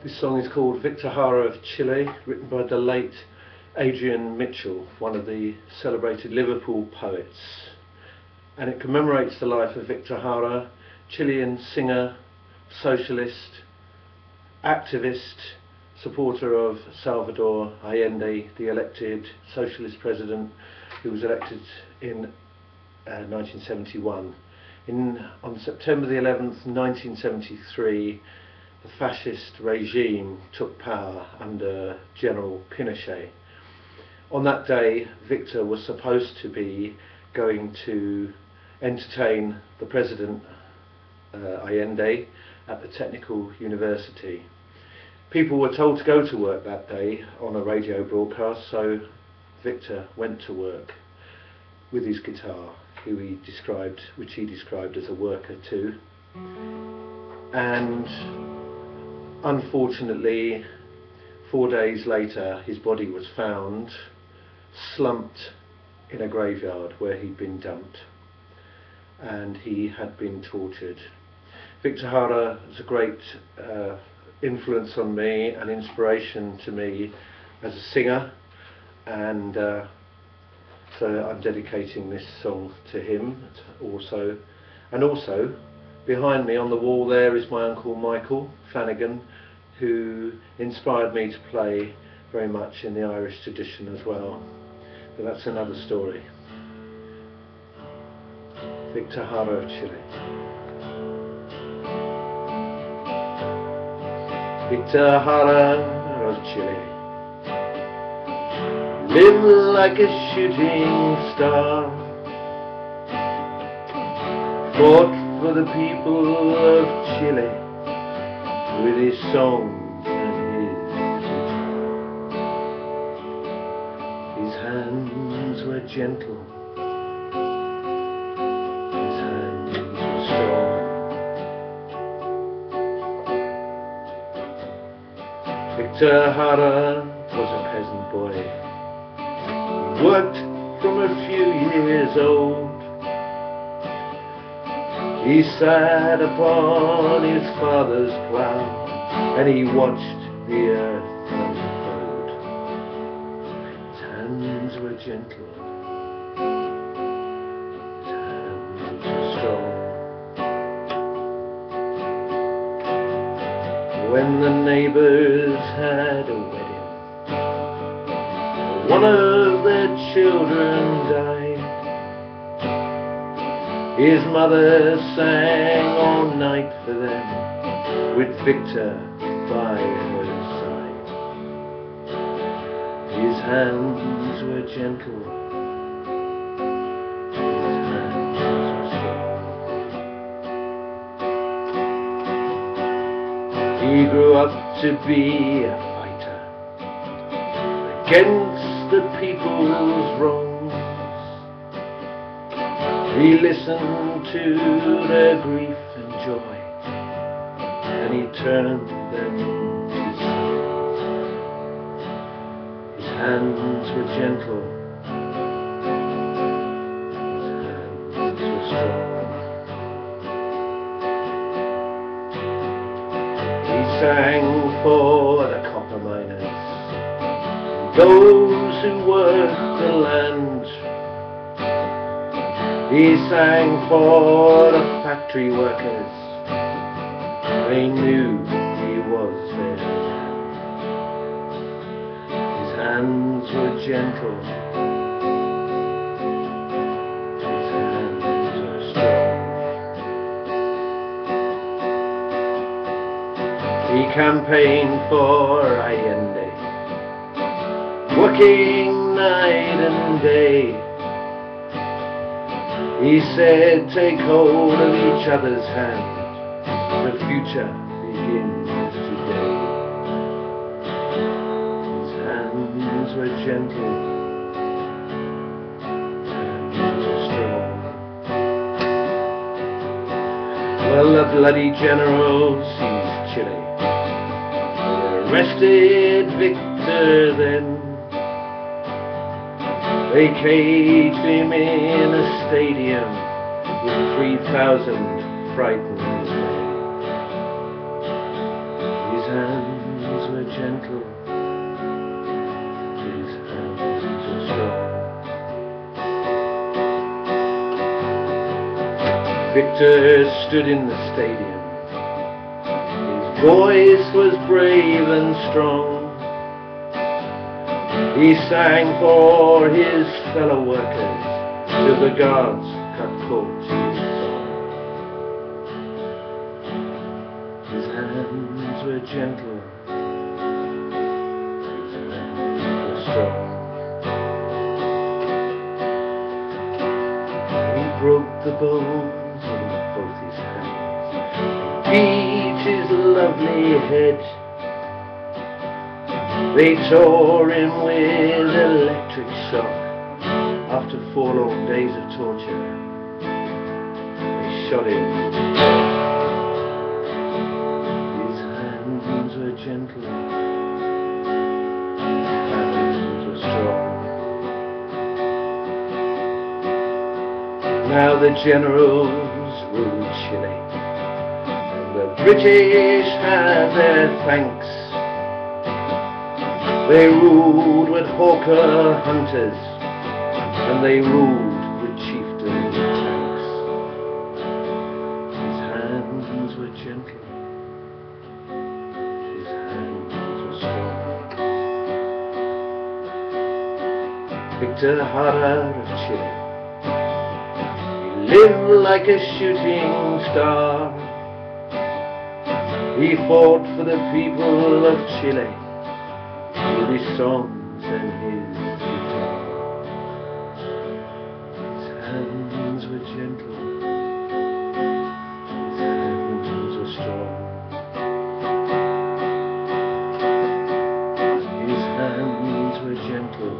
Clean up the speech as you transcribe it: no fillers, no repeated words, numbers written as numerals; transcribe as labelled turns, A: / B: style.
A: This song is called Victor Jara of Chile, written by the late Adrian, one of the celebrated Liverpool poets. And it commemorates the life of Victor Jara, Chilean singer, socialist, activist, supporter of Salvador Allende, the elected Socialist President who was elected in 1971. On September the 11th, 1973, the fascist regime took power under General Pinochet. On that day, Victor was supposed to be going to entertain the President Allende at the Technical University. People were told to go to work that day on a radio broadcast, so Victor went to work with his guitar, which he described as a worker too. And unfortunately, 4 days later, his body was found slumped in a graveyard where he'd been dumped, and he had been tortured. Victor Jara was a great influence on me and inspiration to me as a singer, and so I'm dedicating this song to him also. And also, behind me on the wall there is my uncle Michael Flanagan, who inspired me to play very much in the Irish tradition as well. But that's another story. Victor Jara of Chile. Victor Jara of Chile lived like a shooting star, fought for the people of Chile with his songs and his hands were gentle, his hands were strong. Victor Jara was a peasant boy. He worked from a few years old. He sat upon his father's plough, and he watched the earth unfold. His hands were gentle, his hands were strong. When the neighbors had a wedding, one of their children died. His mother sang all night for them, with Victor by her side. His hands were gentle, his hands were strong. He grew up to be a fighter against the people's wrongs. He listened to their grief and joy, and he turned them to songs. His hands were gentle, his hands were strong. He sang for the copper miners, those who worked the land. He sang for the factory workers. They knew he was their man. His hands were gentle, his hands were strong. He campaigned for Allende, working night and day. He said, take hold of each other's hand, the future begins today. His hands were gentle, his hands were strong. Well, the bloody generals seized Chile. They arrested Victor then. They caged him in a stadium with 3,000 frightened men. His hands gentle, his hands were strong. Victor stood in the stadium. His voice was brave and strong. He sang for his fellow workers till the guards cut court to his song. His hands were gentle, his hands were strong. He broke the bones in both his hands, beat his lovely head. They tore him with electric shock. After 4 long days of torture, they shot him dead. His hands were gentle, his hands were strong. Now the generals ruled Chile, and the British had their thanks. They ruled with hawker hunters, and they ruled with chieftain tanks. His hands were gentle, his hands were strong. Victor Jara of Chile, he lived like a shooting star. He fought for the people of Chile with his songs and his guitar. His hands were gentle, his hands were strong. His hands were gentle,